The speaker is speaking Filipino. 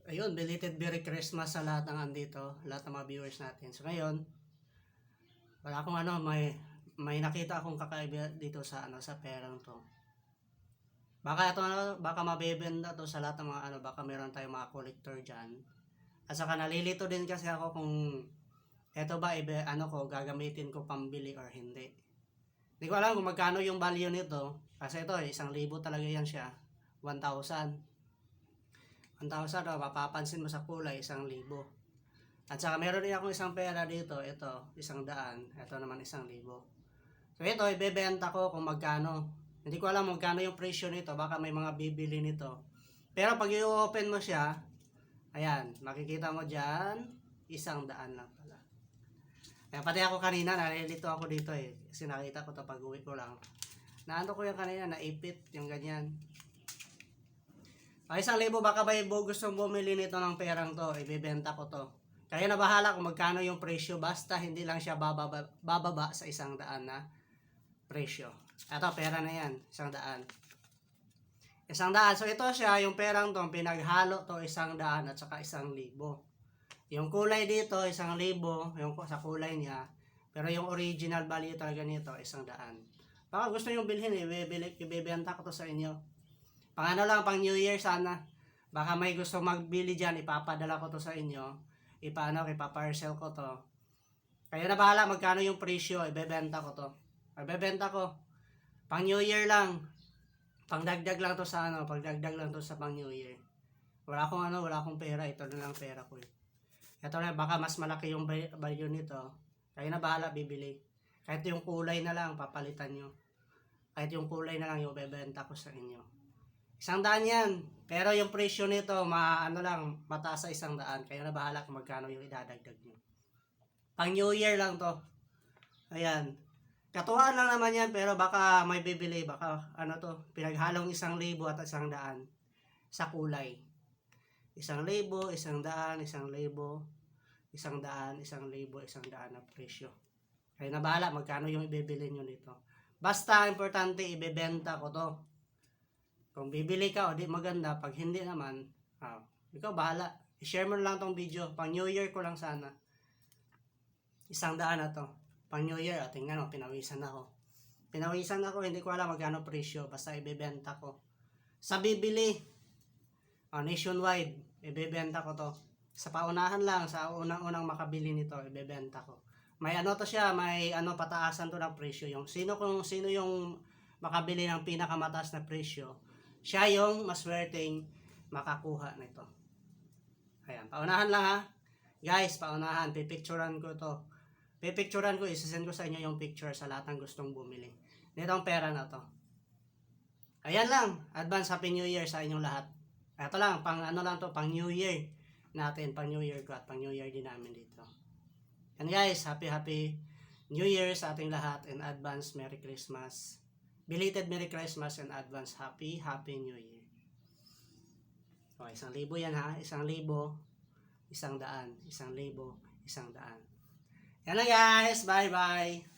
Ayun, belated Merry Christmas sa lahat ng andito, lahat ng mga viewers natin. So ngayon, wala akong may nakita akong kakaiba dito sa sa perang to. Baka ito baka mabebenta to sa lahat ng mga baka meron tayong mga collector diyan. At saka nalilito din kasi ako kung eto ba ko gagamitin ko pambili or hindi. Hindi ko alam kung magkano yung value nito kasi ito 1,000 talaga yan siya. 1,000. 1,000 mapapansin mo sa kulay 1,000. At saka meron din akong isang pera dito, ito 100, ito naman 1,000. So ito ibebenta ko kung magkano. Hindi ko alam magkano yung presyo nito, baka may mga bibili nito. Pero pag i-open mo siya, ayan, makikita mo diyan 100 lang pala. Kaya pati ako kanina nalilito ako dito kasi nakita ko to pag uwi ko lang. Naano ko yung kanina, naipit yung ganyan. Ay, 1,000 baka ba gustong bumili nito ng perang to, ibebenta ko to. Kaya na bahala kung magkano yung presyo, basta hindi lang siya bababa sa 100 na presyo. Ito, pera na yan, 100. 100, so ito siya, yung perang to, pinaghalo to 100 at saka 1,000. Yung kulay dito, 1,000, yung sa kulay niya. Pero yung original value talaga nito, 100. Baka gusto nyo bilhin, ibebenta ko to sa inyo. Pang pang New Year sana. Baka may gusto magbili dyan, ipapadala ko to sa inyo. Ipaparcel ko to. Kaya na bahala magkano yung presyo, ibebenta ko to. Ibebenta ko. Pang New Year lang. Pangdagdag lang to sa pagdagdag lang to sa pang New Year. Wala akong pera, ito na lang pera ko. Ito na, baka mas malaki yung value nito. Kaya na bahala bibili. Kahit yung kulay na lang, papalitan nyo. Kahit yung kulay na lang yung bebenta ko sa inyo. 100 yan. Pero yung presyo nito, mataas sa 100. Kaya na bahala kung magkano yung idadagdag nyo. Pang New Year lang to. Ayan. Katuwaan lang naman yan, pero baka may bibili. Baka pinaghalong 1,000 at 100 sa kulay. 1,000, 100, 1,000, 100, 1,000, 100 na presyo. Kaya na bahala magkano yung ibibili nyo nito. Basta importante ibebenta ko to. Kung bibili ka o di maganda, pag hindi naman, ikaw bahala. I-share mo lang tong video. Pang New Year ko lang sana. 100 na to. Pang New Year, tingnan mo, pinawisan ako. Pinawisan ako, hindi ko alam magkano presyo. Basta ibebenta ko. Sa bibili, nationwide, ibebenta ko to. Sa paunahan lang, sa unang-unang makabili nito, ibebenta ko. May to siya, may pataasan to ng presyo. Yung sino yung makabili ng pinakamataas na presyo, siya yung maswerteng makakuha nito. Ayan, paunahan lang ha. Guys, paunahan, pipicturean ko to. Isasend ko sa inyo yung picture sa lahat ng gustong bumili. Nitong pera na to. Ayan lang, advance Happy New Year sa inyong lahat. Ito lang, pang pang New Year natin, pang New Year ko at pang New Year din namin dito. And guys, happy New Year sa ating lahat and advance Merry Christmas. Belated Merry Christmas and advance Happy New Year. Okay, 1,000 yan ha. 1,000, 100, 1,000, 100. Yan na guys. Bye-bye.